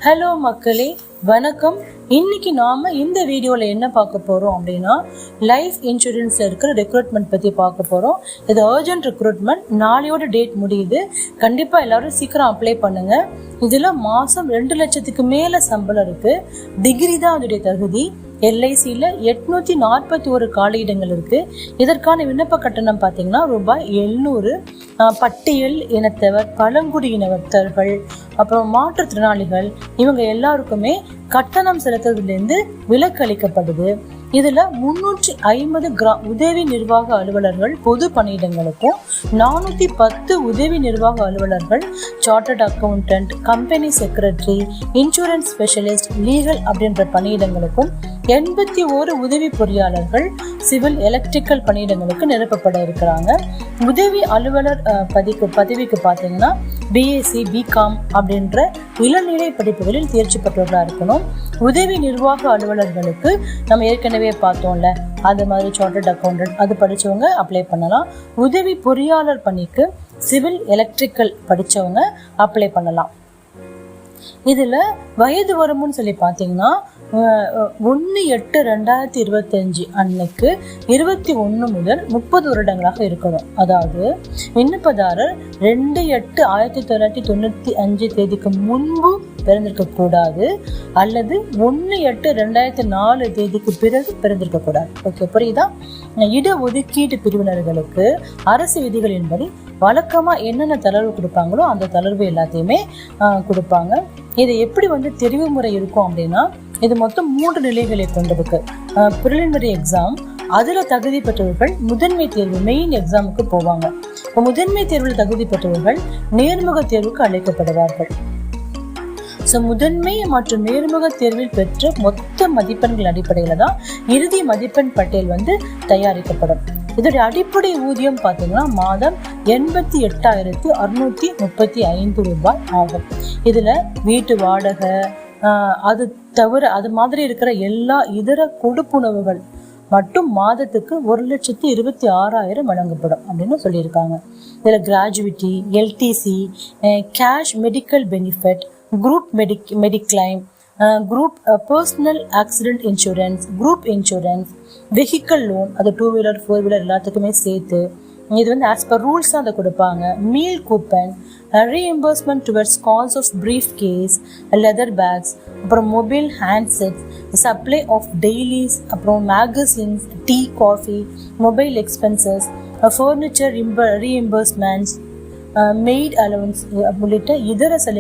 Hello மக்களே, வணக்கம். இன்னைக்கு நாம இந்த வீடியோல என்ன பார்க்க போறோம் அப்படின்னா, லைஃப் இன்சூரன்ஸ்ல இருக்கிற ரெக்ரூட்மெண்ட் பத்தி பார்க்க போறோம். இது அர்ஜென்ட் ரெக்ரூட்மெண்ட். நாளையோட டேட் முடியுது. கண்டிப்பா எல்லாரும் சீக்கிரம் அப்ளை பண்ணுங்க. இதுல மாசம் 2 லட்சத்துக்கு மேல சம்பளம் இருக்கு. டிகிரி தான் அதோடைய தகுதி. LICல 841 காலியிடங்கள் இருக்கு. இதற்கான விண்ணப்ப கட்டணம் பார்த்தீங்கன்னா ரூபாய் 700. பட்டியல் இனத்தவர், பழங்குடியினத்தவர்கள், அப்புறம் மாற்றுத்திறனாளிகள் இவங்க எல்லாருக்குமே கட்டணம் செலுத்துறதுலேருந்து விலக்கு அளிக்கப்படுது. இதுல 350 உதவி நிர்வாக அலுவலர்கள் பொது பணியிடங்களுக்கும் 410 உதவி நிர்வாக அலுவலர்கள், chartered accountant, company secretary, insurance specialist, legal அப்படின்ற பணியிடங்களுக்கும் 81 உதவி பொறியாளர்கள், சிவில் எலக்ட்ரிக்கல் பணியிடங்களுக்கு நிரப்பப்பட இருக்கிறாங்க. உதவி அலுவலர் பதவிக்கு பார்த்தீங்கன்னா BSc BCom அப்படின்ற இளநிலை படிப்புகளில் தேர்ச்சி பெற்றவர்களாக இருக்கணும். உதவி நிர்வாக அலுவலர்களுக்கு நம்ம ஏற்கனவே பார்த்தோம்ல, அது மாதிரி சார்ட்டர்ட் அக்கௌண்டன்ட் அது படித்தவங்க அப்ளை பண்ணலாம். உதவி பொறியாளர் பணிக்கு சிவில் எலக்ட்ரிக்கல் படித்தவங்க அப்ளை பண்ணலாம். இதில் வயது வரம்புன்னு சொல்லி பார்த்தீங்கன்னா 1/8/2025 அன்னைக்கு 21 முதல் 30 வருடங்களாக இருக்கணும். அதாவது விண்ணப்பதாரர் 2/8/1995 தேதிக்கு முன்பு பிறந்திருக்க கூடாது, அல்லது 1/8/2004 தேதிக்கு பிறகு பிறந்திருக்க கூடாது. ஓகே, புரியுதா? இடஒதுக்கீட்டு பிரிவினர்களுக்கு அரசு விதிகளின்படி வழக்கமா என்னென்ன தளர்வு கொடுப்பாங்களோ அந்த தளர்வு எல்லாத்தையுமே கொடுப்பாங்க. இது எப்படி தெரிவு முறை இருக்கும் அப்படின்னா, இது மொத்தம் 3 நிலைகளை கொண்டிருக்கு. ப்ரிலிமினரி எக்ஸாம், அதுல தகுதி பெற்றவர்கள் முதன்மை தேர்வு மெயின் எக்ஸாமுக்கு போவாங்க. முதன்மை தேர்வில் தகுதி பெற்றவர்கள் நேர்முக தேர்வுக்கு அழைக்கப்படுவார்கள். முதன்மை மற்றும் நேர்முக தேர்வில் பெற்ற மொத்த மதிப்பெண்கள் அடிப்படையில தான் இறுதி மதிப்பெண் பட்டியல் தயாரிக்கப்படும். இதோடைய அடிப்படை ஊதியம் பார்த்தீங்கன்னா மாதம் 88,635 ரூபாய் ஆகும். இதுல வீட்டு வாடகை, அது தவிர அது மாதிரி இருக்கிற எல்லா இதர கொடுப்புணவுகள் மட்டும் மாதத்துக்கு 1,26,000 வழங்கப்படும் அப்படின்னு சொல்லியிருக்காங்க. இதுல gratuity, LTC, cash medical benefit, group mediclaim, group personal accident insurance, group insurance, vehicle loan, அது 2 வீலர் 4 வீலர் எல்லாத்துக்குமே சேர்த்து இது ஆஸ் பர் ரூல்ஸ் தான் அதை கொடுப்பாங்க. Meal coupon, reimbursement towards cost of briefcase, leather bags, அப்புறம் mobile handsets, supply of dailies, அப்புறம் magazines, tea, coffee, mobile expenses, furniture reimbursements, maid allowance உள்ளிட்ட இதர சலுகை